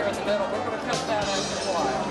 in the middle. We're going to cut that after a while.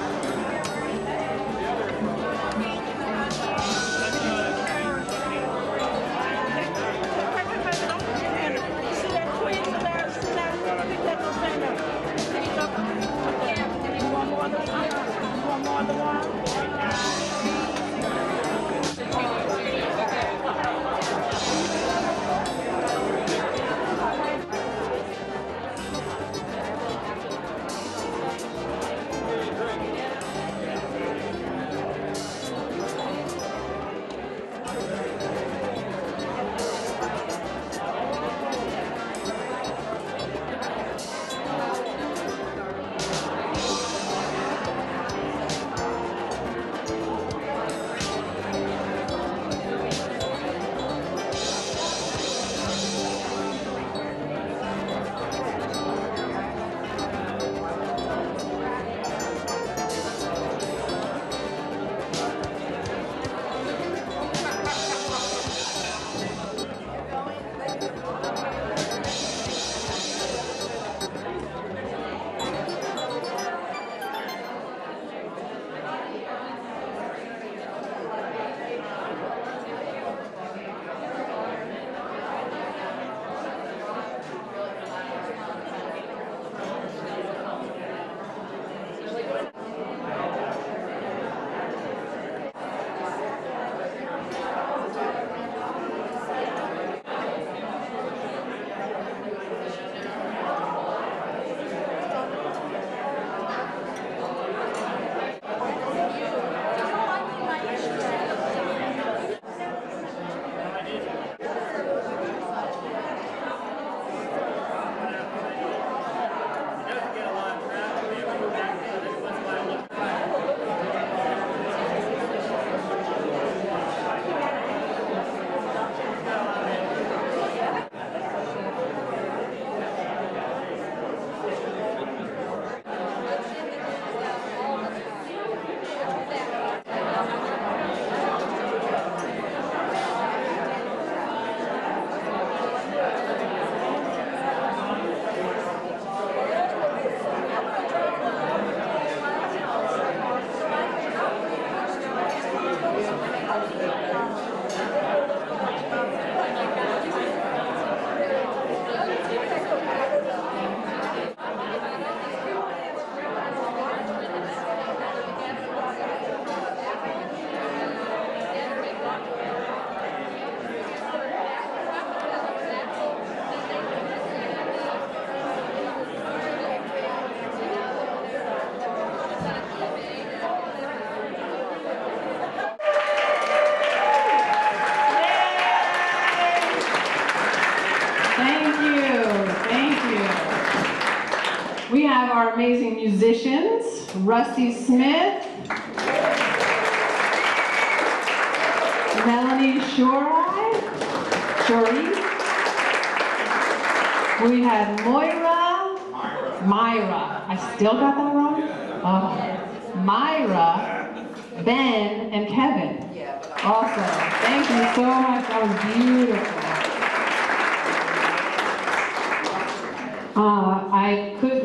We have our amazing musicians, Rusty Smith, Melanie Shorey. We had Myra, I still got that wrong? Oh. Myra, Ben, and Kevin. Awesome. Thank you so much. That was beautiful.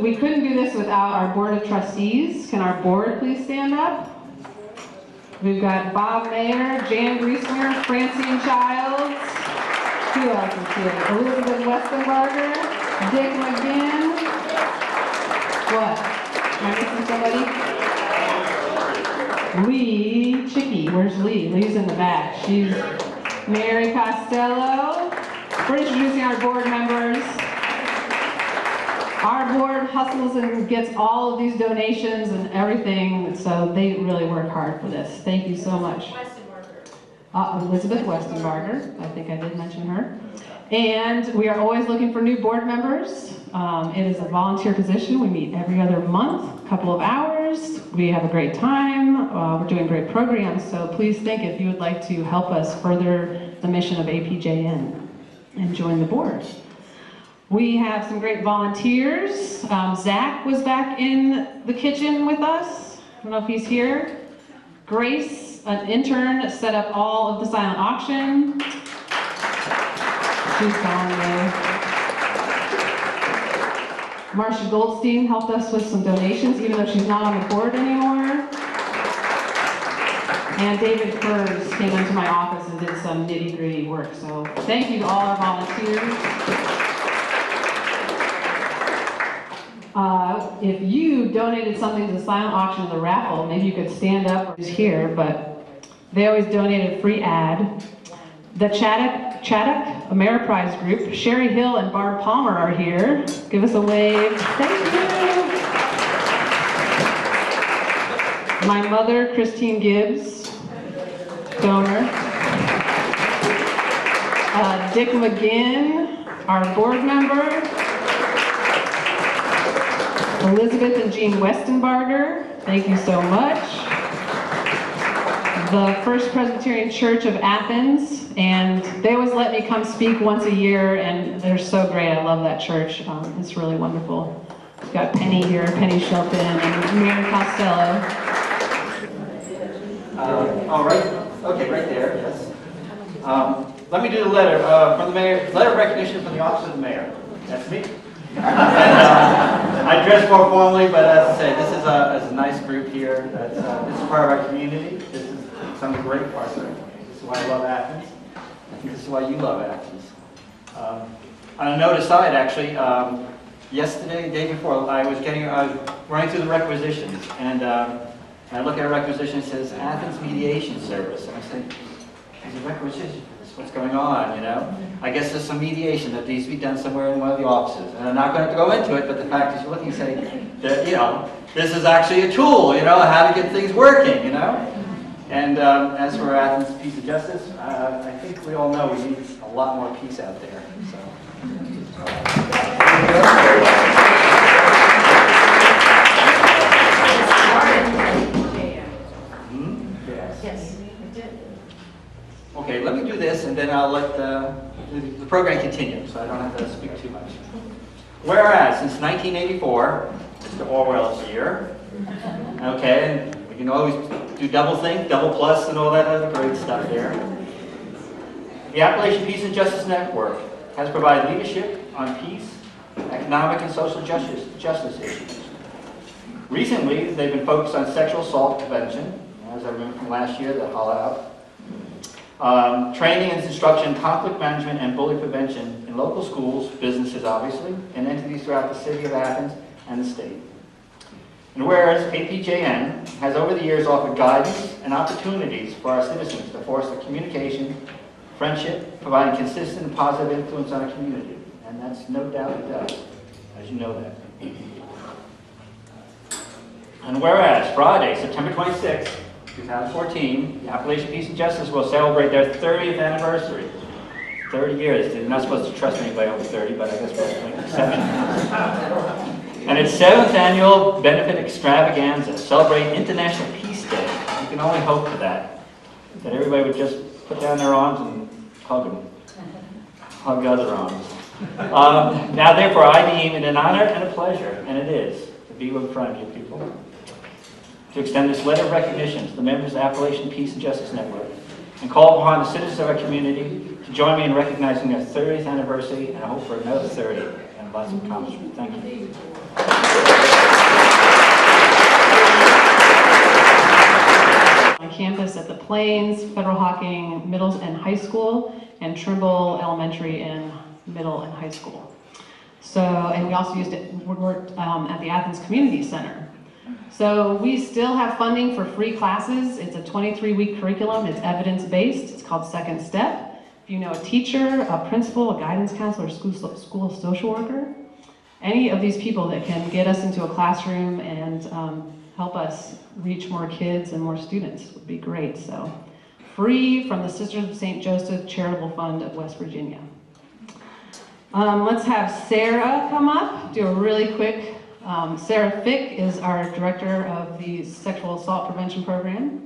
We couldn't do this without our board of trustees. Can our board please stand up? We've got Bob Mayer, Jan Griesmer, Francine Childs. Who else is here? Elizabeth Westenbarger, Dick McGinn. What? Am I missing somebody? Lee Chicky. Where's Lee? Lee's in the back. She's Mary Costello. We're introducing our board members. Our board hustles and gets all of these donations and everything, so they really work hard for this. Thank you so much. Elizabeth Westenbarger, I think I did mention her. And we are always looking for new board members. It is a volunteer position. We meet every other month, a couple of hours. We have a great time. We're doing great programs, so please think if you would like to help us further the mission of APJN and join the board. We have some great volunteers. Zach was back in the kitchen with us. I don't know if he's here. Grace, an intern, set up all of the silent auction. She's gone there. Marcia Goldstein helped us with some donations, even though she's not on the board anymore. And David Kurz came into my office and did some nitty-gritty work. So thank you to all our volunteers. If you donated something to the silent auction of the raffle, maybe you could stand up here, but they always donated a free ad. The Chaddock Ameriprise Group, Sherry Hill and Barb Palmer are here. Give us a wave. Thank you. My mother, Christine Gibbs, donor. Dick McGinn, our board member. Elizabeth and Jean Westenbarger, thank you so much. The First Presbyterian Church of Athens, and they always let me come speak once a year, and they're so great. I love that church. It's really wonderful. We've got Penny here, Penny Shelton, and Mary Costello. All right. Okay, right there, yes. Let me do the letter from the mayor, letter of recognition from the office of the mayor. That's me. And, I dress more formally, but as I say, this is a nice group here. This is part of our community. This is some great parts of it. This is why I love Athens. I think this is why you love Athens. On a note aside, actually, yesterday, the day before, I was running through the requisitions, and I look at a requisition that says Athens Mediation Service, and I say, there's a requisition. What's going on, you know? I guess there's some mediation that needs to be done somewhere in one of the offices. And I'm not going to go into it, but the fact is you're looking and say that, you know, this is actually a tool, you know, how to get things working, you know? And as for Athens Peace and Justice, I think we all know we need a lot more peace out there. So. Yes. Okay, let me do this, and then I'll let the program continue, so I don't have to speak too much. Whereas, since 1984, Mr. Orwell's year, okay, and we can always do double think, double plus, and all that other great stuff there. The Appalachian Peace and Justice Network has provided leadership on peace, economic, and social justice issues. Recently, they've been focused on sexual assault prevention, as I remember from last year, the Holla Out. Training and instruction, conflict management, and bully prevention in local schools, businesses obviously, and entities throughout the city of Athens and the state. And whereas APJN has over the years offered guidance and opportunities for our citizens to foster communication, friendship, providing consistent and positive influence on our community. And that's no doubt it does, as you know that. And whereas Friday, September 26th, 2014, the Appalachian Peace and Justice will celebrate their 30th anniversary. 30 years. They're not supposed to trust anybody over 30, but I guess we'll make an exception. And its 7th annual benefit extravaganza, celebrating International Peace Day. You can only hope for that. That everybody would just put down their arms and hug them. Hug other arms. Now, therefore, I deem it an honor and a pleasure, and it is, to be in front of you people, to extend this letter of recognition to the members of the Appalachian Peace and Justice Network, and call upon the citizens of our community to join me in recognizing their 30th anniversary, and I hope for another 30 and lots of accomplishment. Thank you. On campus at the Plains, Federal Hocking Middle and High School, and Trimble Elementary and Middle and High School. So, and we also worked at the Athens Community Center. So we still have funding for free classes. It's a 23-week curriculum. It's evidence-based. It's called Second Step. If you know a teacher, a principal, a guidance counselor, a school social worker, any of these people that can get us into a classroom and help us reach more kids and more students would be great. So free from the Sisters of St. Joseph Charitable Fund of West Virginia. Let's have Sarah come up, do a really quick. Sarah Fick is our director of the Sexual Assault Prevention Program.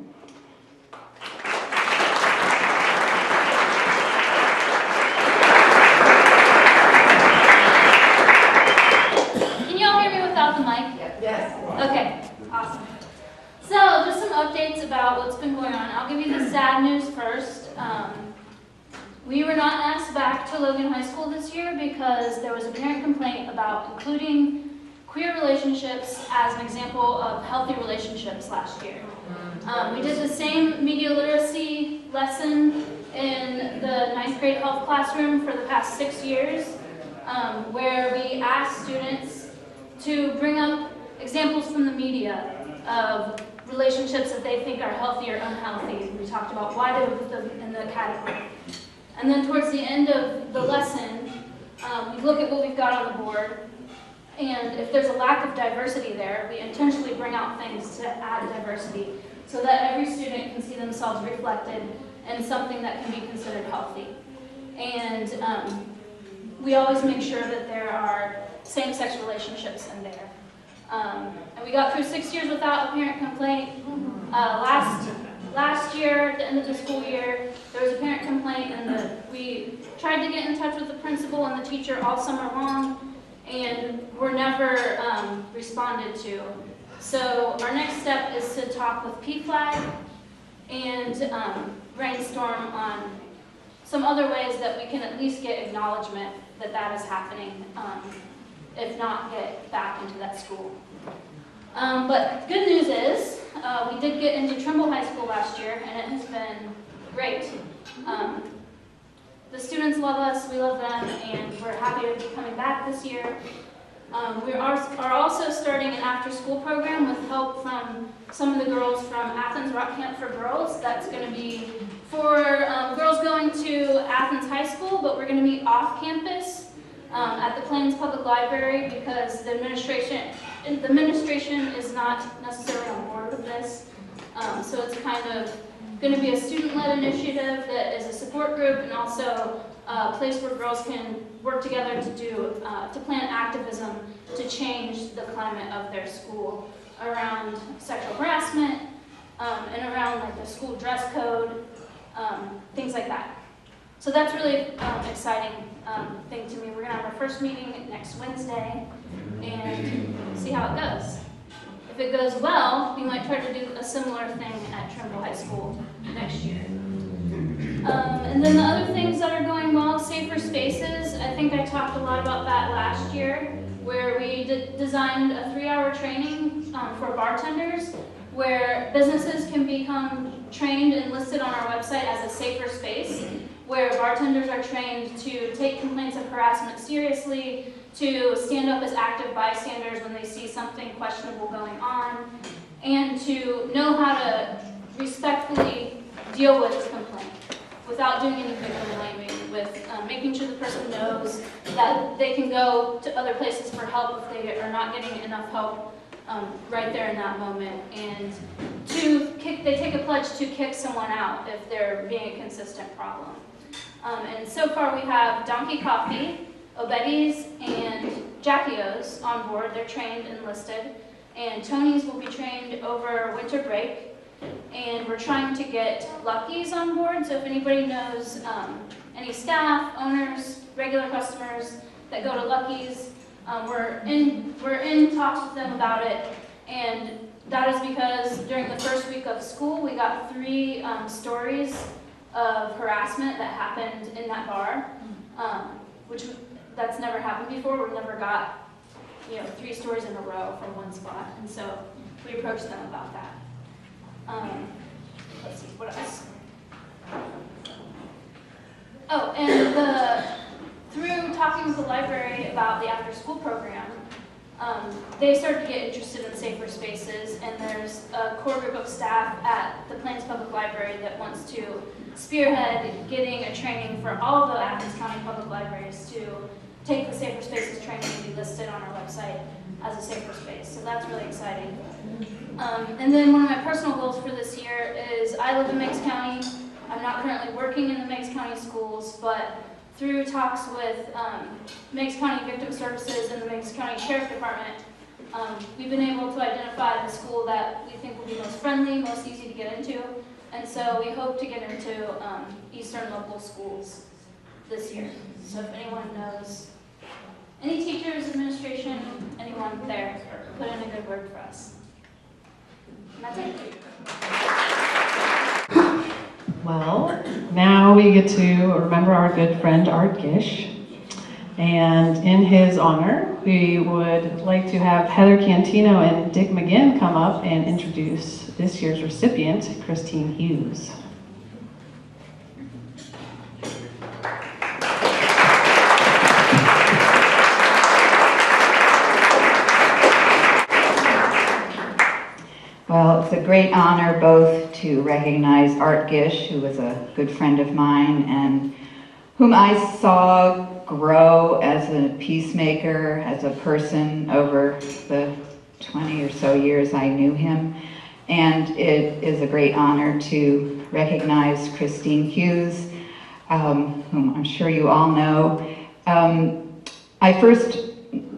Can you all hear me without the mic? Yes. Okay, awesome. So, just some updates about what's been going on. I'll give you the sad news first. We were not asked back to Logan High School this year because there was a parent complaint about including queer relationships as an example of healthy relationships last year. We did the same media literacy lesson in the 9th grade health classroom for the past 6 years, where we asked students to bring up examples from the media of relationships that they think are healthy or unhealthy. We talked about why they would put them in the category. And then towards the end of the lesson, we look at what we've got on the board, and if there's a lack of diversity there, we intentionally bring out things to add diversity so that every student can see themselves reflected in something that can be considered healthy. And we always make sure that there are same-sex relationships in there. And we got through 6 years without a parent complaint. Last year, at the end of the school year, there was a parent complaint, and we tried to get in touch with the principal and the teacher all summer long, and were never responded to. So our next step is to talk with PFLAG and brainstorm on some other ways that we can at least get acknowledgement that that is happening, if not get back into that school. But good news is, we did get into Trimble High School last year, and it has been great. The students love us, we love them, and we're happy to be coming back this year. We are also starting an after-school program with help from some of the girls from Athens Rock Camp for Girls. That's going to be for girls going to Athens High School, but we're going to meet off campus at the Plains Public Library because the administration is not necessarily on board with this. So it's kind of going to be a student-led initiative that is a support group and also a place where girls can work together to plan activism to change the climate of their school around sexual harassment and around like the school dress code, things like that. So that's really exciting thing to me. We're gonna have our first meeting next Wednesday and see how it goes. If it goes well, we might try to do a similar thing at Trimble High School next year. And then the other things that are going well, safer spaces. I think I talked a lot about that last year, where we designed a 3-hour training for bartenders, where businesses can become trained and listed on our website as a safer space, where bartenders are trained to take complaints of harassment seriously, to stand up as active bystanders when they see something questionable going on, and to know how to respectfully deal with a complaint without doing any victim blaming, with making sure the person knows that they can go to other places for help if they are not getting enough help right there in that moment, and they take a pledge to kick someone out if they're being a consistent problem. And so far we have Donkey Coffee, Obetti's, and Jackie O's on board. They're trained and listed. And Tony's will be trained over winter break. And we're trying to get Lucky's on board, so if anybody knows any staff, owners, regular customers that go to Lucky's, we're in talks with them about it. And that is because during the first week of school, we got 3 stories of harassment that happened in that bar, that's never happened before. We've never got 3 stories in a row from one spot, and so we approached them about that. Let's see, what else? Oh, and through talking with the library about the after-school program, they started to get interested in safer spaces, and there's a core group of staff at the Plains Public Library that wants to spearhead getting a training for all the Athens County Public Libraries to take the safer spaces training and be listed on our website as a safer space. So that's really exciting. And then one of my personal goals for this year is I live in Meigs County. I'm not currently working in the Meigs County schools, but through talks with Meigs County Victim Services and the Meigs County Sheriff Department, we've been able to identify the school that we think will be most friendly, most easy to get into. And so we hope to get into Eastern local schools this year. So if anyone knows, any teachers, administration, anyone there, put in a good word for us. And that's it. Well, now we get to remember our good friend Art Gish. And in his honor, we would like to have Heather Cantino and Dick McGinn come up and introduce this year's recipient, Christine Hughes. Well, it's a great honor both to recognize Art Gish, who was a good friend of mine and whom I saw grow as a peacemaker, as a person over the 20 or so years I knew him. And it is a great honor to recognize Christine Hughes, whom I'm sure you all know. I first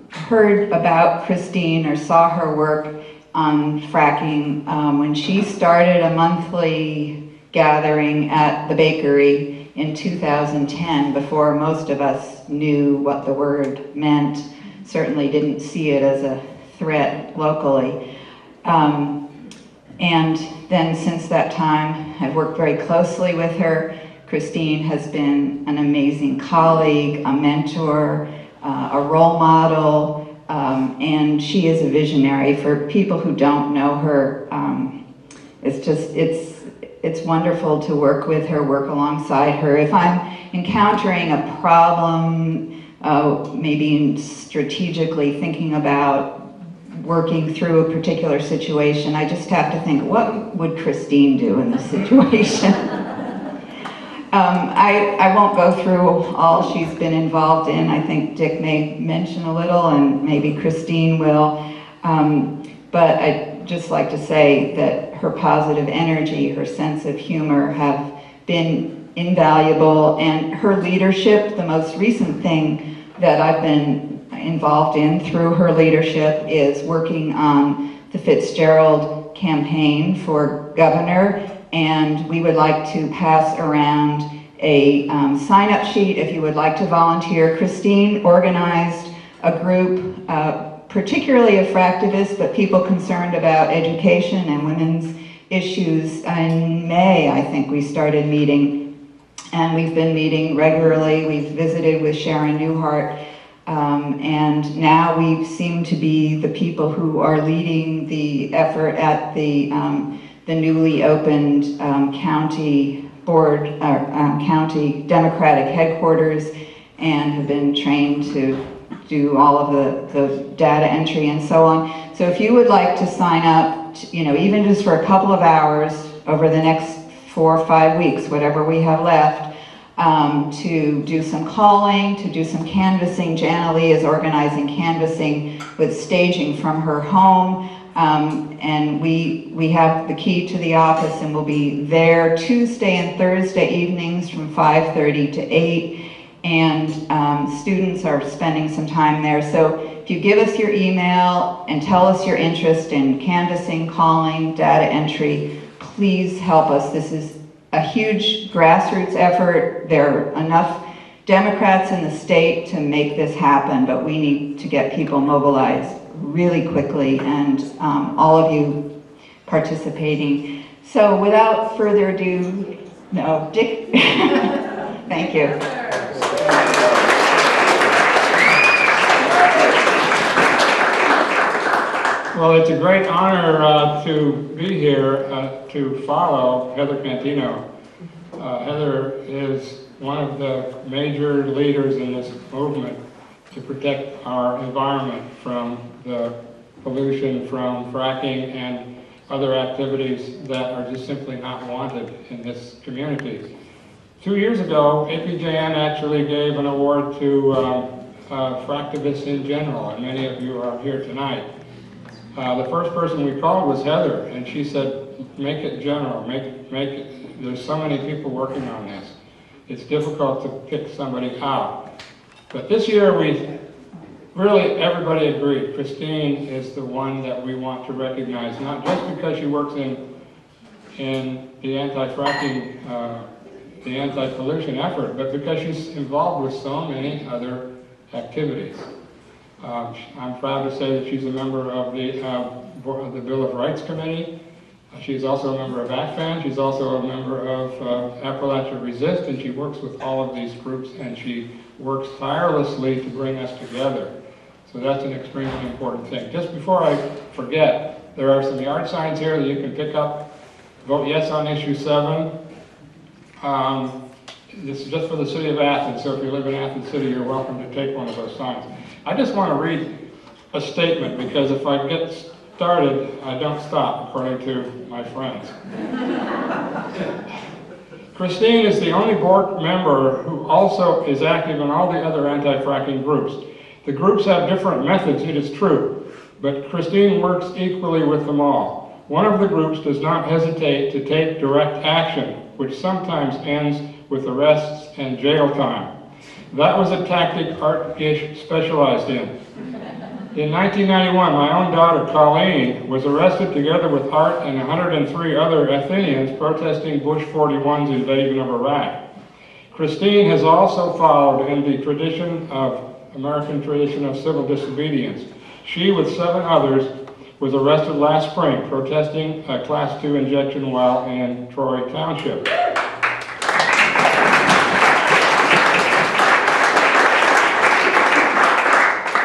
heard about Christine or saw her work on fracking when she started a monthly gathering at the bakery in 2010, before most of us knew what the word meant, certainly didn't see it as a threat locally. And then since that time, I've worked very closely with her. Christine has been an amazing colleague, a mentor, a role model, and she is a visionary. For people who don't know her, it's wonderful to work with her, work alongside her. If I'm encountering a problem, maybe strategically thinking about working through a particular situation, I just have to think, what would Christine do in this situation? I won't go through all she's been involved in. I think Dick may mention a little, and maybe Christine will. But I'd just like to say that her positive energy, her sense of humor have been invaluable, and her leadership, the most recent thing that I've been involved in through her leadership is working on the Fitzgerald campaign for governor, and we would like to pass around a sign-up sheet if you would like to volunteer. Christine organized a group, particularly of fractivists, but people concerned about education and women's issues. In May, I think we started meeting, and we've been meeting regularly. We've visited with Sharon Newhart, and now we seem to be the people who are leading the effort at the newly opened county board, county Democratic headquarters, and have been trained to do all of the data entry and so on. So if you would like to sign up, even just for a couple of hours over the next 4 or 5 weeks, whatever we have left, to do some calling, to do some canvassing. Jana Lee is organizing canvassing with staging from her home. And we have the key to the office, and we'll be there Tuesday and Thursday evenings from 5:30 to 8. And students are spending some time there. So if you give us your email and tell us your interest in canvassing, calling, data entry, please help us. This is a huge grassroots effort. There are enough Democrats in the state to make this happen, but we need to get people mobilized really quickly, and all of you participating. So without further ado, no, Dick, thank you. Well, it's a great honor to be here to follow Heather Cantino. Heather is one of the major leaders in this movement to protect our environment from the pollution from fracking and other activities that are just simply not wanted in this community. 2 years ago, APJN actually gave an award to fractivists in general, and many of you are here tonight. The first person we called was Heather, and she said, make it general, make it, there's so many people working on this. It's difficult to pick somebody out. But this year everybody agreed. Christine is the one that we want to recognize, not just because she works in the anti-fracking, the anti-pollution effort, but because she's involved with so many other activities. I'm proud to say that she's a member of the Bill of Rights Committee. She's also a member of ACFAN. She's also a member of Appalachia Resist, and she works with all of these groups, and she works tirelessly to bring us together. So that's an extremely important thing. Just before I forget, there are some yard signs here that you can pick up. Vote yes on issue 7. This is just for the city of Athens, so if you live in Athens City, you're welcome to take one of those signs. I just want to read a statement, because if I get started, I don't stop, according to my friends. Christine is the only board member who also is active in all the other anti-fracking groups. The groups have different methods, it is true, but Christine works equally with them all. One of the groups does not hesitate to take direct action, which sometimes ends with arrests and jail time. That was a tactic Art Gish specialized in. In 1991, my own daughter, Colleen, was arrested together with Art and 103 other Athenians protesting Bush 41's invasion of Iraq. Christine has also followed in the American tradition of civil disobedience. She, with 7 others, was arrested last spring protesting a Class 2 injection well in Troy Township.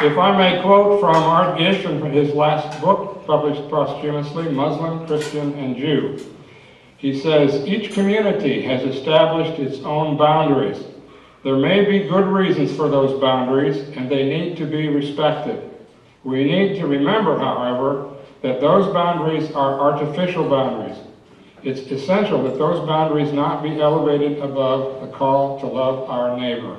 If I may quote from Art Gish from his last book, published posthumously, Muslim, Christian, and Jew. He says, each community has established its own boundaries. There may be good reasons for those boundaries, and they need to be respected. We need to remember, however, that those boundaries are artificial boundaries. It's essential that those boundaries not be elevated above the call to love our neighbor.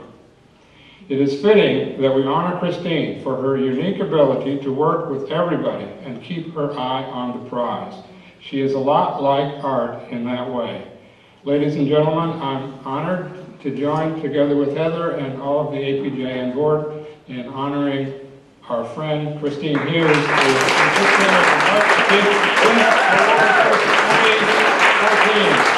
It is fitting that we honor Christine for her unique ability to work with everybody and keep her eye on the prize. She is a lot like Art in that way. Ladies and gentlemen, I'm honored to join together with Heather and all of the APJN board in honoring our friend Christine Hughes, the recipient of the Art Gish Award for 2014.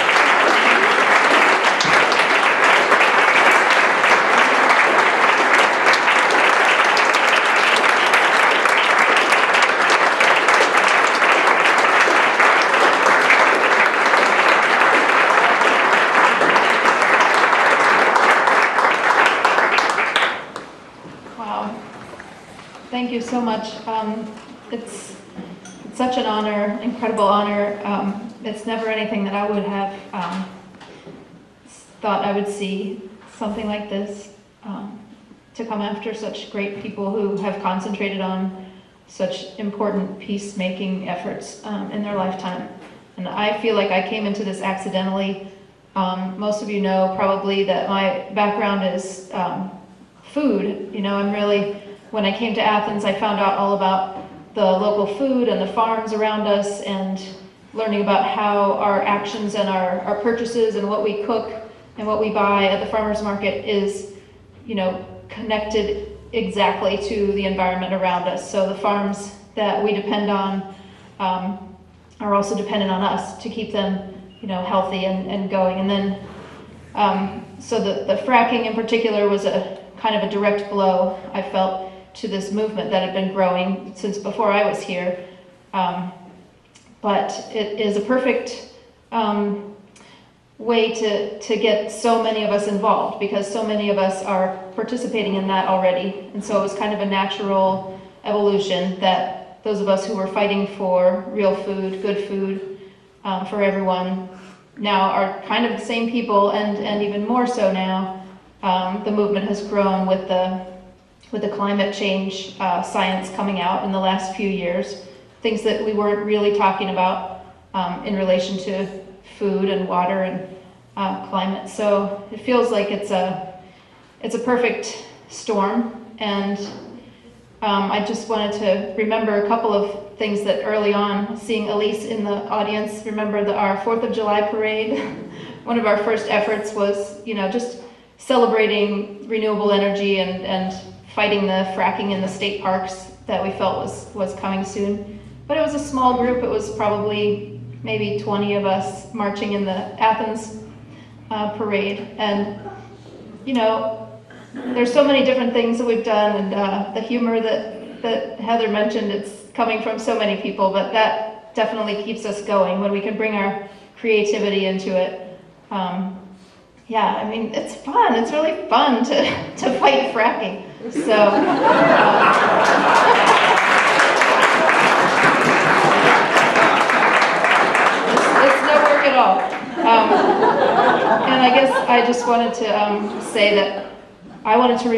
Thank you so much. It's such an honor, incredible honor. It's never anything that I would have thought I would see something like this, to come after such great people who have concentrated on such important peacemaking efforts in their lifetime. And I feel like I came into this accidentally. Most of you know probably that my background is food. You know, when I came to Athens, I found out all about the local food and the farms around us, and learning about how our actions and our purchases and what we cook and what we buy at the farmer's market is, you know, connected exactly to the environment around us. So the farms that we depend on are also dependent on us to keep them, you know, healthy and going. And then, so the fracking in particular was a kind of a direct blow, I felt, to this movement that had been growing since before I was here. But it is a perfect way to get so many of us involved, because so many of us are participating in that already. And so it was kind of a natural evolution that those of us who were fighting for real food, good food for everyone, now are kind of the same people, and even more so now. The movement has grown with the climate change science coming out in the last few years, things that we weren't really talking about in relation to food and water and climate. So it feels like it's a perfect storm. And I just wanted to remember a couple of things that early on, seeing Elise in the audience, remember our 4th of July parade. One of our first efforts was, you know, just celebrating renewable energy and fighting the fracking in the state parks that we felt was coming soon. But it was a small group. It was probably maybe 20 of us marching in the Athens parade. And, you know, there's so many different things that we've done, and the humor that Heather mentioned, it's coming from so many people, but that definitely keeps us going when we can bring our creativity into it. Yeah, I mean, it's fun. It's really fun to fight fracking. So, it's no work at all. And I guess I just wanted to say that I wanted to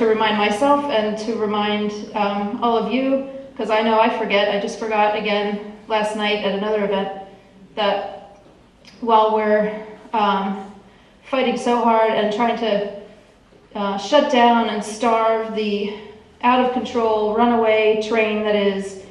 remind myself and to remind all of you, because I know I forget. I just forgot again last night at another event that while we're fighting so hard and trying to shut down and starve the out-of-control, runaway train that is,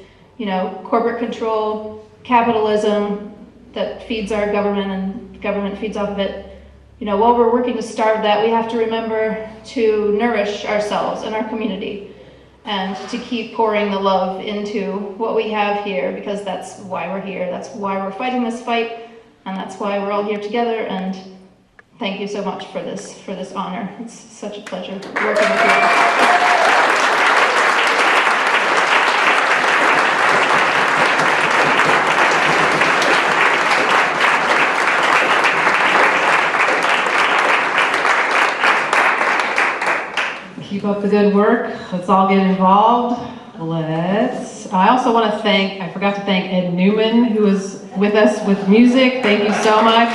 corporate control, capitalism that feeds our government and government feeds off of it. While we're working to starve that, we have to remember to nourish ourselves and our community and to keep pouring the love into what we have here, because that's why we're here. That's why we're fighting this fight, and that's why we're all here together. And thank you so much for this honor. It's such a pleasure working with you. Keep up the good work. Let's all get involved. I also want to I forgot to thank Ed Newman, who is with us with music. Thank you so much.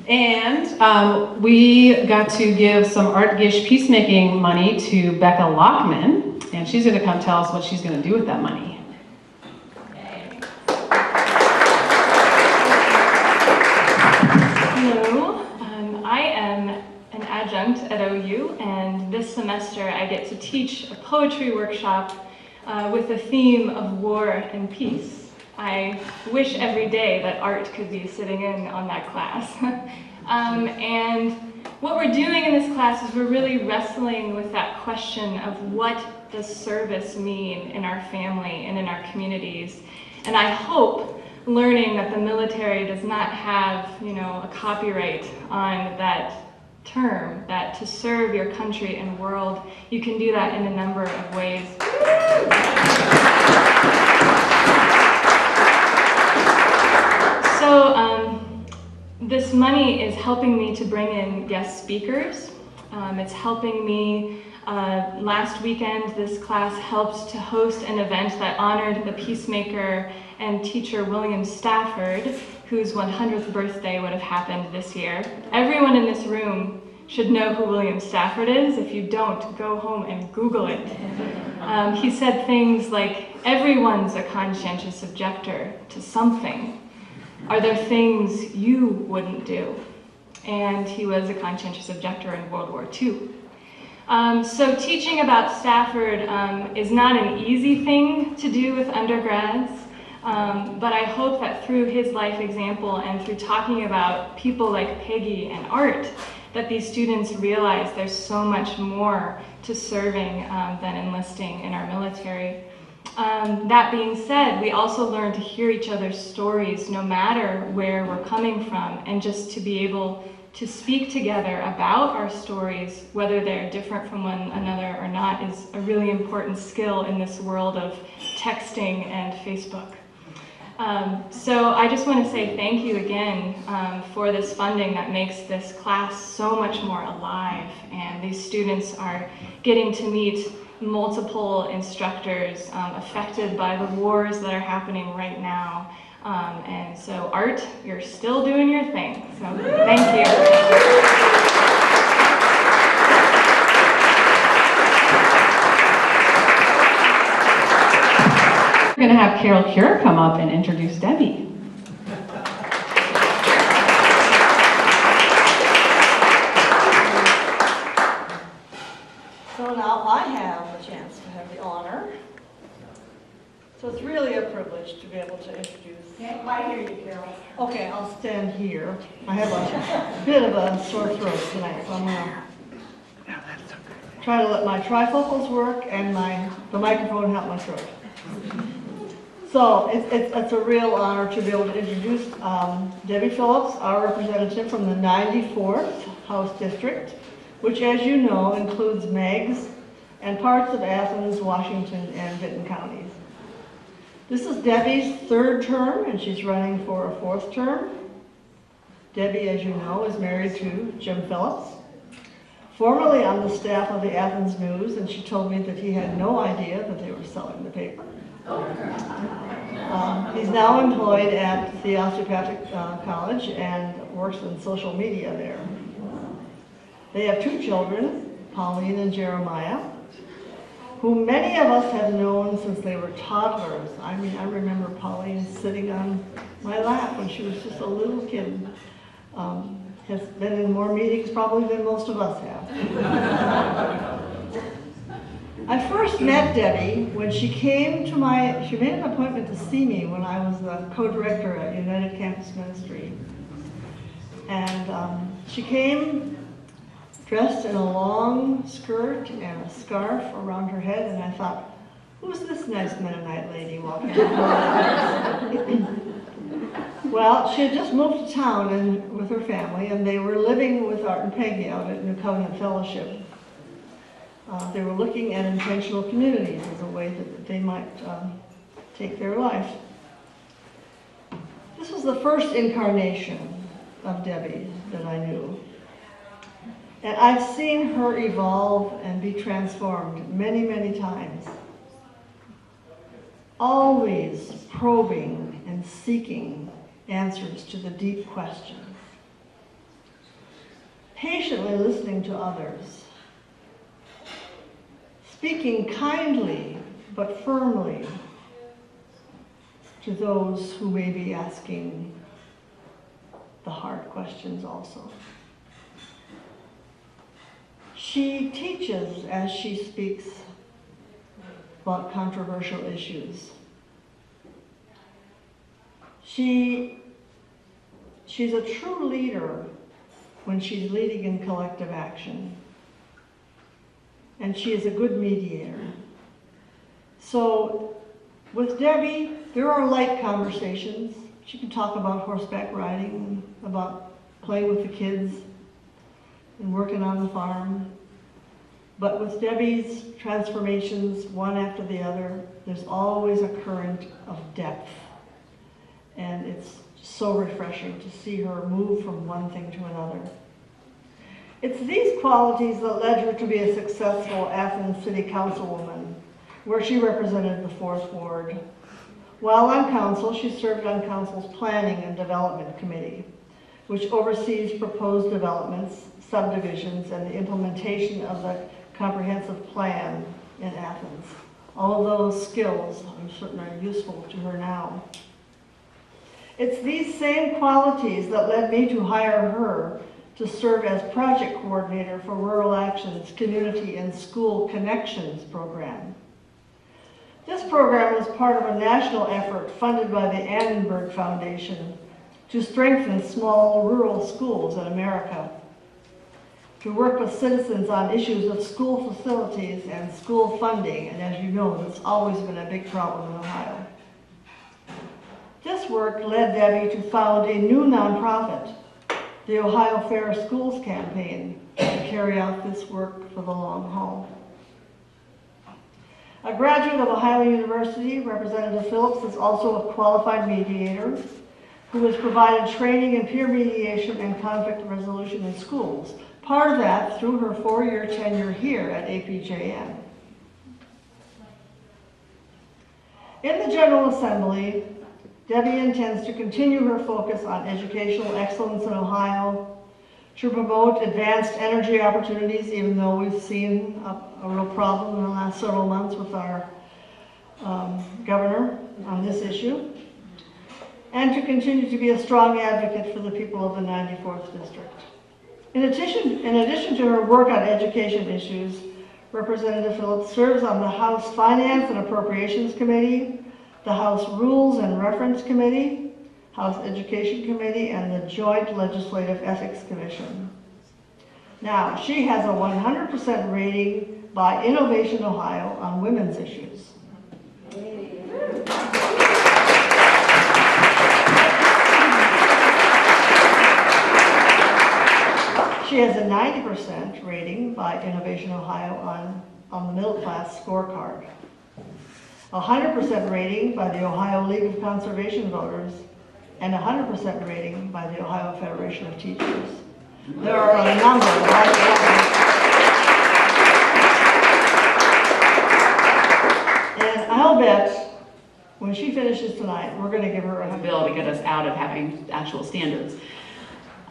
And we got to give some Art Gish peacemaking money to Becca Lockman, and she's going to come tell us what she's going to do with that money. Hello, I am an adjunct at OU, and this semester I get to teach a poetry workshop with the theme of war and peace. I wish every day that art could be sitting in on that class. And what we're doing in this class is we're really wrestling with that question of what does service mean in our family and in our communities. And I hope learning that the military does not have, a copyright on that term, that to serve your country and world, you can do that in a number of ways. So this money is helping me to bring in guest speakers. It's helping me, last weekend this class helped to host an event that honored the peacemaker and teacher William Stafford, whose 100th birthday would have happened this year. Everyone in this room should know who William Stafford is. If you don't, go home and Google it. He said things like, everyone's a conscientious objector to something. Are there things you wouldn't do? And he was a conscientious objector in World War II. So teaching about Stafford is not an easy thing to do with undergrads, but I hope that through his life example and through talking about people like Peggy and Art, that these students realize there's so much more to serving than enlisting in our military. That being said, we also learn to hear each other's stories no matter where we're coming from, and just to be able to speak together about our stories, whether they're different from one another or not, is a really important skill in this world of texting and Facebook. So I just want to say thank you again for this funding that makes this class so much more alive, and these students are getting to meet multiple instructors affected by the wars that are happening right now. And so Art, you're still doing your thing, so thank you. We're going to have Carol Cure come up and introduce Debbie. So now I have a chance to have the honor. So it's really a privilege to be able to introduce. Can't quite hear you, Carol. Okay, I'll stand here. I have a bit of a sore throat tonight, so I'm gonna try to let my trifocals work and the microphone help my throat. So it's a real honor to be able to introduce Debbie Phillips, our representative from the 94th House District, which, as you know, includes Meigs and parts of Athens, Washington, and Vinton counties. This is Debbie's third term, and she's running for a fourth term. Debbie, as you know, is married to Jim Phillips, formerly on the staff of the Athens News, and she told me that he had no idea that they were selling the paper. He's now employed at the Osteopathic College and works in social media there. They have 2 children, Pauline and Jeremiah, who many of us have known since they were toddlers. I mean, I remember Pauline sitting on my lap when she was just a little kid. Has been in more meetings probably than most of us have. I first met Debbie when she came to she made an appointment to see me when I was the co-director at United Campus Ministry. And she came dressed in a long skirt and a scarf around her head, and I thought, who's this nice Mennonite lady walking around? Well, she had just moved to town with her family, and they were living with Art and Peggy out at New Covenant Fellowship. They were looking at intentional communities as a way that they might take their life. This was the first incarnation of Debbie that I knew. And I've seen her evolve and be transformed many, many times. Always probing and seeking answers to the deep questions. Patiently listening to others. Speaking kindly but firmly to those who may be asking the hard questions also. She teaches as she speaks about controversial issues. She's a true leader when she's leading in collective action. And she is a good mediator. So with Debbie, there are light conversations. She can talk about horseback riding, about playing with the kids, and working on the farm. But with Debbie's transformations, one after the other, there's always a current of depth. And it's so refreshing to see her move from one thing to another. It's these qualities that led her to be a successful Athens City Councilwoman, where she represented the 4th Ward. While on council, she served on council's Planning and Development Committee, which oversees proposed developments, subdivisions, and the implementation of the comprehensive plan in Athens. All of those skills, I'm certain, are useful to her now. It's these same qualities that led me to hire her to serve as project coordinator for Rural Action's Community and School Connections program. This program is part of a national effort funded by the Annenberg Foundation to strengthen small rural schools in America, to work with citizens on issues of school facilities and school funding, and as you know, that's always been a big problem in Ohio. This work led Debbie to found a new nonprofit, the Ohio Fair Schools Campaign, to carry out this work for the long haul. A graduate of Ohio University, Representative Phillips is also a qualified mediator who has provided training in peer mediation and conflict resolution in schools. Part of that through her 4-year tenure here at APJN. In the General Assembly, Debbie intends to continue her focus on educational excellence in Ohio, to promote advanced energy opportunities, even though we've seen a real problem in the last several months with our governor on this issue, and to continue to be a strong advocate for the people of the 94th District. In addition to her work on education issues, Representative Phillips serves on the House Finance and Appropriations Committee, the House Rules and Reference Committee, House Education Committee, and the Joint Legislative Ethics Commission. Now, she has a 100% rating by Innovation Ohio on women's issues. She has a 90% rating by Innovation Ohio on the middle class scorecard. A 100% rating by the Ohio League of Conservation Voters, and 100% rating by the Ohio Federation of Teachers. There are a number like and I'll bet when she finishes tonight, we're going to give her a bill to get us out of having actual standards.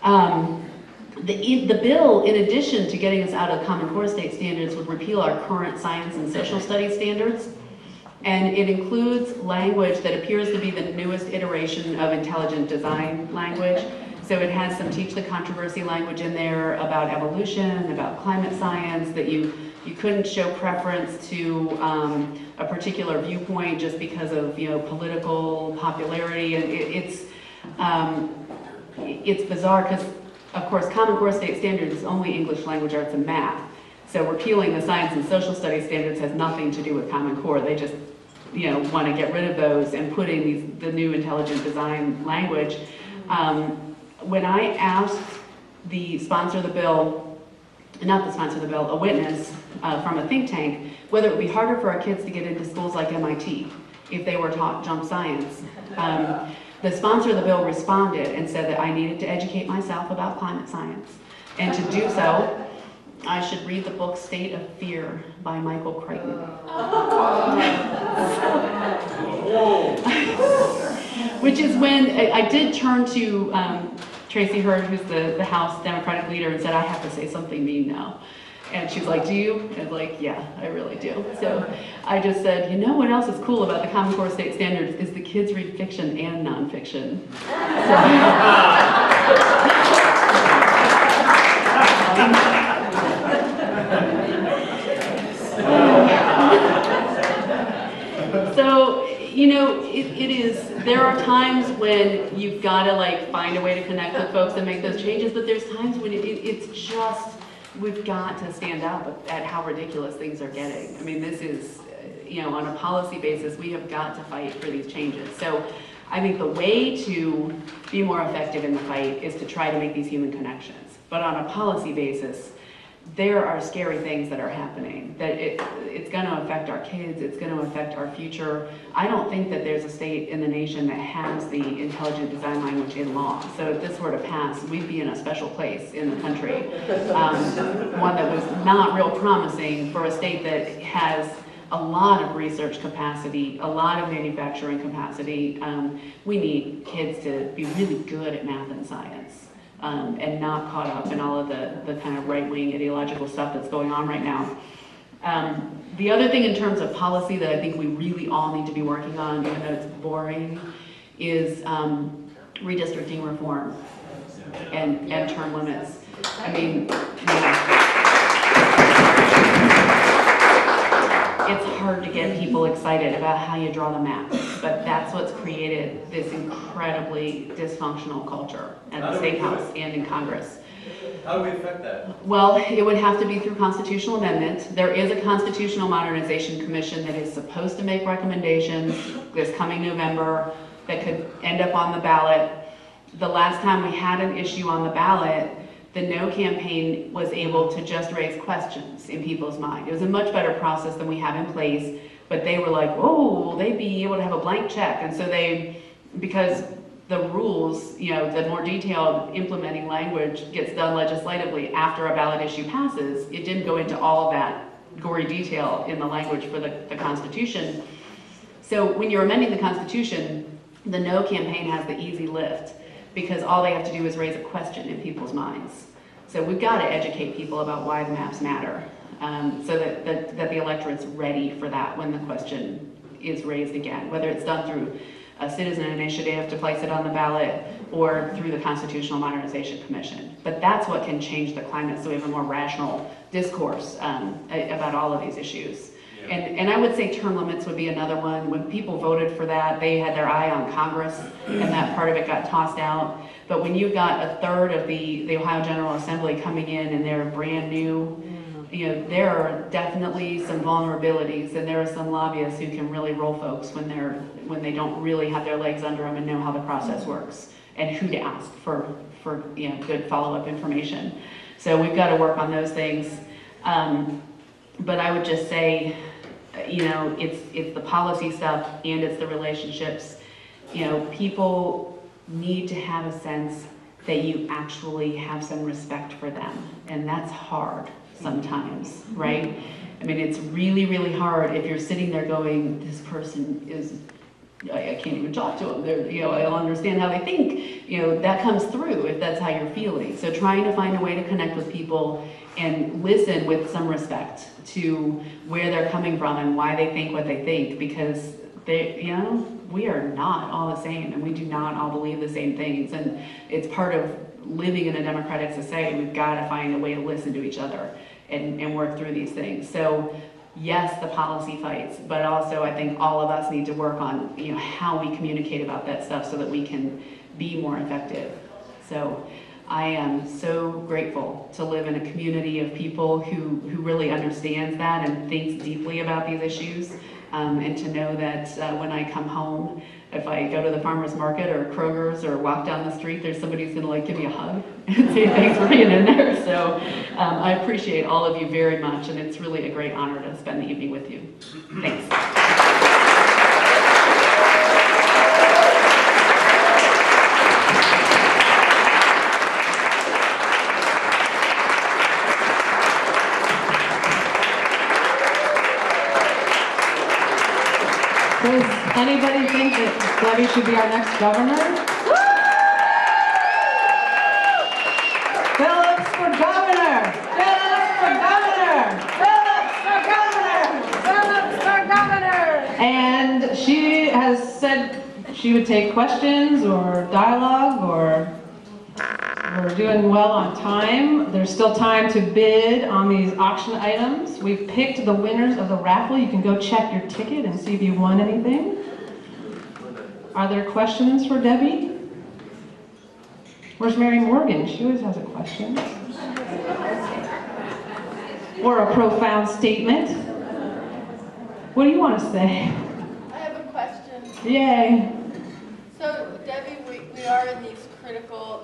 The bill, in addition to getting us out of Common Core state standards, would repeal our current science and social studies standards. And it includes language that appears to be the newest iteration of intelligent design language. So it has some teach the controversy language in there about evolution, about climate science, that you couldn't show preference to a particular viewpoint just because of political popularity. And it's bizarre because, of course, Common Core state standards is only English language arts and math. So repealing the science and social studies standards has nothing to do with Common Core. They just want to get rid of those and put in the new intelligent design language. When I asked the sponsor of the bill, not the sponsor of the bill, a witness from a think tank, whether it would be harder for our kids to get into schools like MIT if they were taught jump science, the sponsor of the bill responded and said that I needed to educate myself about climate science. And to do so, I should read the book State of Fear by Michael Crichton. Which is when I did turn to Tracy Hurd, who's the House Democratic leader, and said, I have to say something mean now. And she's like, do you? And I was like, yeah, I really do. So I just said, what else is cool about the Common Core state standards is the kids read fiction and nonfiction. So, it is, there are times when you've got to find a way to connect with folks and make those changes, but there's times when it's just, we've got to stand up at how ridiculous things are getting. I mean, this is, on a policy basis, we have got to fight for these changes. So I think the way to be more effective in the fight is to try to make these human connections. But on a policy basis, there are scary things that are happening, that it's going to affect our kids, it's going to affect our future. I don't think that there's a state in the nation that has the intelligent design language in law. So if this were to pass, we'd be in a special place in the country. One that was not real promising for a state that has a lot of research capacity, a lot of manufacturing capacity. We need kids to be really good at math and science. And not caught up in all of the kind of right-wing ideological stuff that's going on right now. The other thing in terms of policy that I think we really all need to be working on, even though it's boring, is redistricting reform and term limits. I mean, it's hard to get people excited about how you draw the maps, but that's what's created this incredibly dysfunctional culture at the State House and in Congress. How do we affect that? Well, it would have to be through constitutional amendment. There is a Constitutional Modernization Commission that is supposed to make recommendations this coming November that could end up on the ballot. The last time we had an issue on the ballot, the No campaign was able to just raise questions in people's mind. It was a much better process than we have in place, but they were like, oh, will they be able to have a blank check? And so because the rules, the more detailed implementing language gets done legislatively after a ballot issue passes, it didn't go into all of that gory detail in the language for the Constitution. So when you're amending the Constitution, the No campaign has the easy lift, because all they have to do is raise a question in people's minds. So we've got to educate people about why the maps matter, so that the electorate's ready for that when the question is raised again, whether it's done through a citizen initiative to place it on the ballot or through the Constitutional Modernization Commission. But that's what can change the climate, so we have a more rational discourse about all of these issues. And I would say term limits would be another one. When people voted for that, they had their eye on Congress, and that part of it got tossed out. But when you've got a third of the Ohio General Assembly coming in and they're brand new, there are definitely some vulnerabilities, and there are some lobbyists who can really roll folks when they don't really have their legs under them and know how the process works and who to ask for good follow-up information. So we've got to work on those things. But I would just say, it's the policy stuff and it's the relationships. People need to have a sense that you actually have some respect for them. And that's hard sometimes, right? I mean, it's really, really hard if you're sitting there going, this person is, I can't even talk to them. They're, you know, I don't understand how they think. You know, that comes through if that's how you're feeling. So trying to find a way to connect with people and listen with some respect to where they're coming from and why they think what they think, because they, you know, we are not all the same and we do not all believe the same things. And it's part of living in a democratic society. We've got to find a way to listen to each other and work through these things. So yes, the policy fights, but also I think all of us need to work on, you know, how we communicate about that stuff so that we can be more effective. So I am so grateful to live in a community of people who really understands that and thinks deeply about these issues, and to know that when I come home, if I go to the farmer's market or Kroger's or walk down the street, there's somebody who's gonna like give me a hug and say thanks for being in there. So I appreciate all of you very much, and it's really a great honor to spend the evening with you. Thanks. Does anybody think that Debbie should be our next governor? Phillips for governor! Phillips for governor! Phillips for governor! Phillips for governor! And she has said she would take questions or dialogue, or we're doing well on time. There's still time to bid on these auction items. We've picked the winners of the raffle. You can go check your ticket and see if you won anything. Are there questions for Debbie? Where's Mary Morgan? She always has a question. Or a profound statement. What do you want to say? I have a question. Yay. So, Debbie, we are in these critical.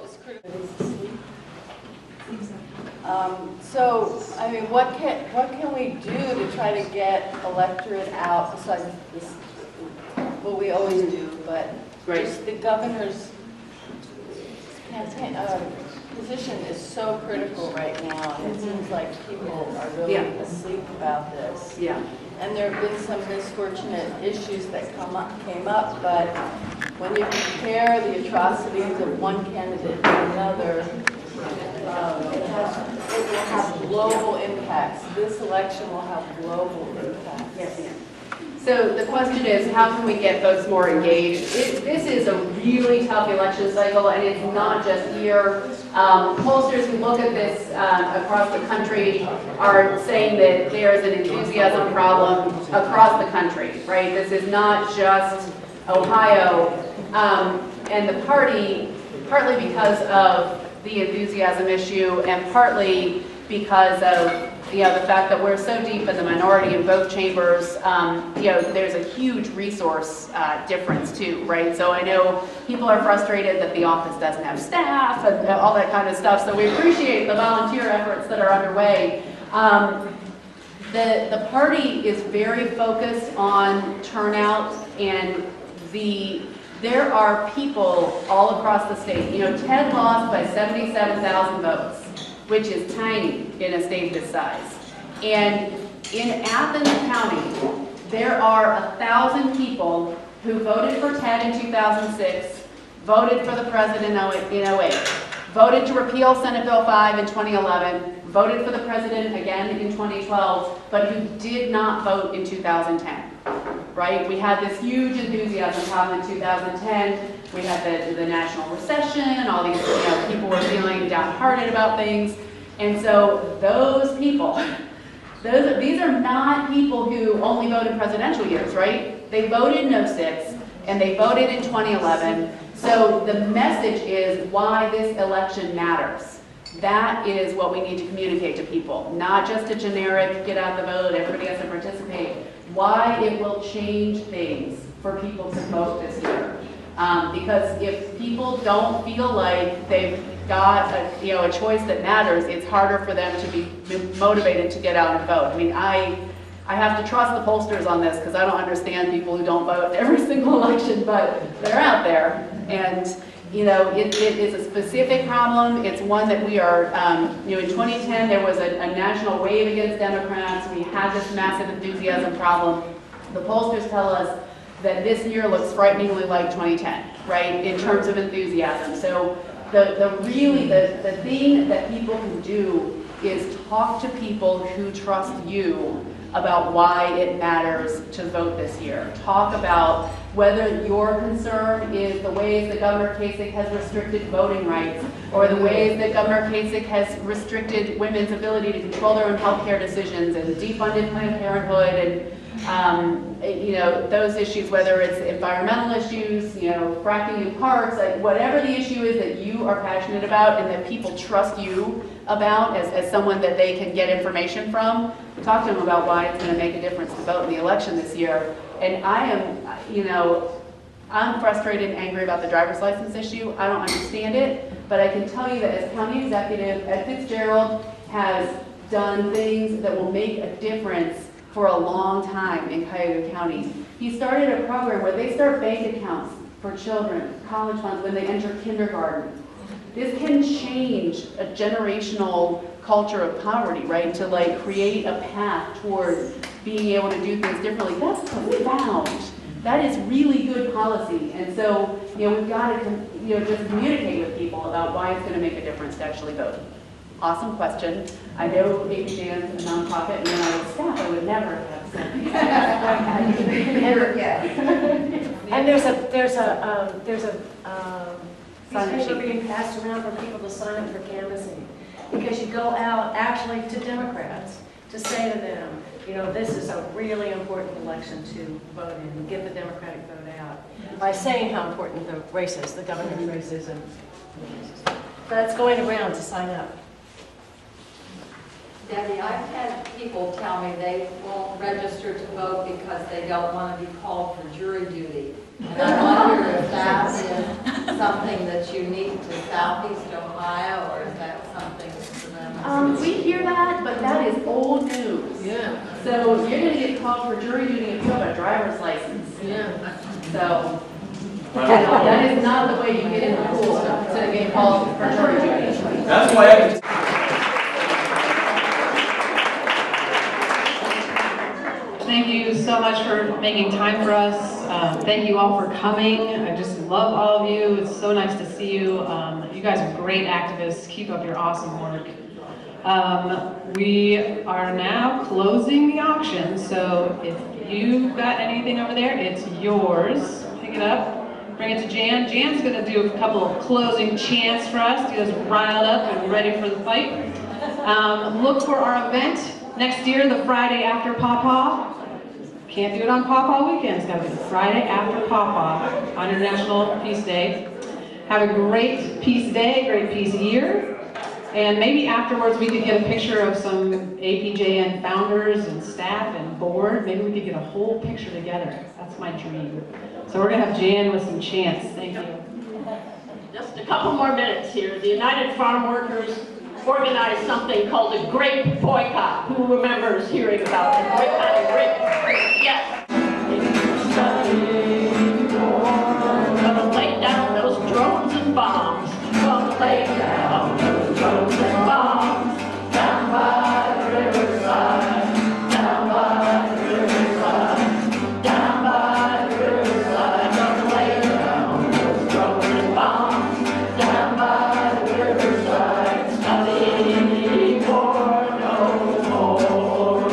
So, I mean, what can we do to try to get electorate out besides this, what we always do, but just the governor's campaign, position is so critical right now, and it seems like people are really asleep about this. Yeah. And there have been some misfortunate issues that came up, but when you compare the atrocities of one candidate to another, it will have global impacts. This election will have global impacts. Yes. So the question is, how can we get folks more engaged? This is a really tough election cycle, and it's not just here. Pollsters who look at this across the country are saying that there's an enthusiasm problem across the country, right? This is not just Ohio. And the party, partly because of the enthusiasm issue and partly because of the fact that we're so deep in the minority in both chambers, there's a huge resource difference too, right? So I know people are frustrated that the office doesn't have staff and all that kind of stuff, so we appreciate the volunteer efforts that are underway. The party is very focused on turnout, and there are people all across the state. Ted lost by 77,000 votes, which is tiny in a state this size. And in Athens County, there are 1,000 people who voted for Ted in 2006, voted for the president in 08, voted to repeal Senate Bill 5 in 2011, voted for the president again in 2012, but who did not vote in 2010. Right? We had this huge enthusiasm problem in 2010. We had the national recession, all these people were feeling downhearted about things. And so those people, these are not people who only vote in presidential years, right? They voted in 06 and they voted in 2011. So the message is why this election matters. That is what we need to communicate to people, not just a generic get out the vote, everybody has to participate. Why it will change things for people to vote this year. Because if people don't feel like they've got a choice that matters, it's harder for them to be motivated to get out and vote. I mean, I have to trust the pollsters on this because I don't understand people who don't vote every single election, but they're out there. And You know, it is a specific problem. It's one that we are, you know, in 2010, there was a national wave against Democrats. We had this massive enthusiasm problem. The pollsters tell us that this year looks frighteningly like 2010, right, in terms of enthusiasm. So the thing that people can do is talk to people who trust you about why it matters to vote this year. Talk about whether your concern is the ways that Governor Kasich has restricted voting rights, or the ways that Governor Kasich has restricted women's ability to control their own health care decisions, and defunded Planned Parenthood, and you know, those issues, whether it's environmental issues, you know, fracking in parks, like whatever the issue is that you are passionate about and that people trust you about as someone that they can get information from, talk to them about why it's going to make a difference to vote in the election this year. And I am, you know, I'm frustrated and angry about the driver's license issue. I don't understand it, but I can tell you that as county executive, Ed Fitzgerald has done things that will make a difference for a long time in Cuyahoga County. He started a program where they start bank accounts for children, college funds, when they enter kindergarten. This can change a generational culture of poverty, right? To like create a path toward being able to do things differently. That's profound. That is really good policy. And so, you know, we've got to, you know, just communicate with people about why it's going to make a difference to actually vote. Awesome question. I know APJN is a nonprofit, and when I was staff, I would never have said And there's a piece of paper being passed around for people to sign up for canvassing, because you go out actually to Democrats to say to them, you know, this is a really important election to vote in and get the Democratic vote out by saying how important the race is, the governor's race is, and that's going around to sign up. Debbie, I've had people tell me they won't register to vote because they don't want to be called for jury duty. And I wonder if that is something that's unique to Southeast Ohio, or is that something for them? We hear that, but that is old news. Yeah. So you're going to get called for jury duty if you have a driver's license. Yeah. So that is not the way you get in the pool to get called for jury duty. That's why Thank you so much for making time for us. Thank you all for coming. I just love all of you. It's so nice to see you. You guys are great activists. Keep up your awesome work. We are now closing the auction, so if you've got anything over there, it's yours. Pick it up, bring it to Jan. Jan's going to do a couple of closing chants for us to get us riled up and ready for the fight. Look for our event next year, the Friday after Pawpaw. Can't do it on Pawpaw weekend. It's got to be the Friday after Pawpaw on International Peace Day. Have a great Peace Day, great Peace Year. And maybe afterwards we could get a picture of some APJN founders and staff and board. Maybe we could get a whole picture together. That's my dream. So we're going to have Jan with some chants. Thank you. Just a couple more minutes here. The United Farm Workers organized something called a grape boycott. Who remembers hearing about the boycott of grapes? Yes. Gonna lay down those drones and bombs. Gonna lay down those drones and bombs. Down by the riverside. Down by the riverside. Down by the riverside. Gonna lay down those drones and bombs. Down by the riverside. Study for no more.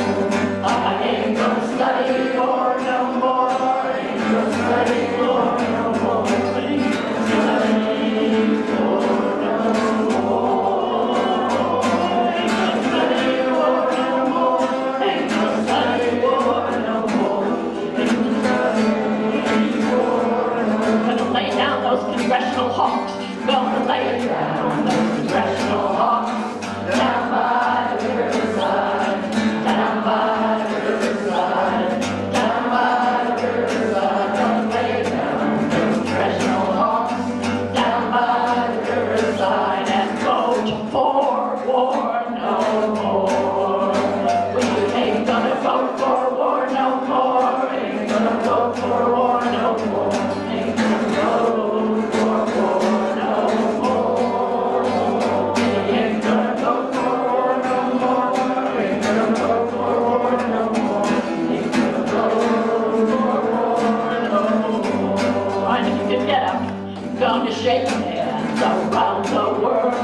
gonna shake hands around the world.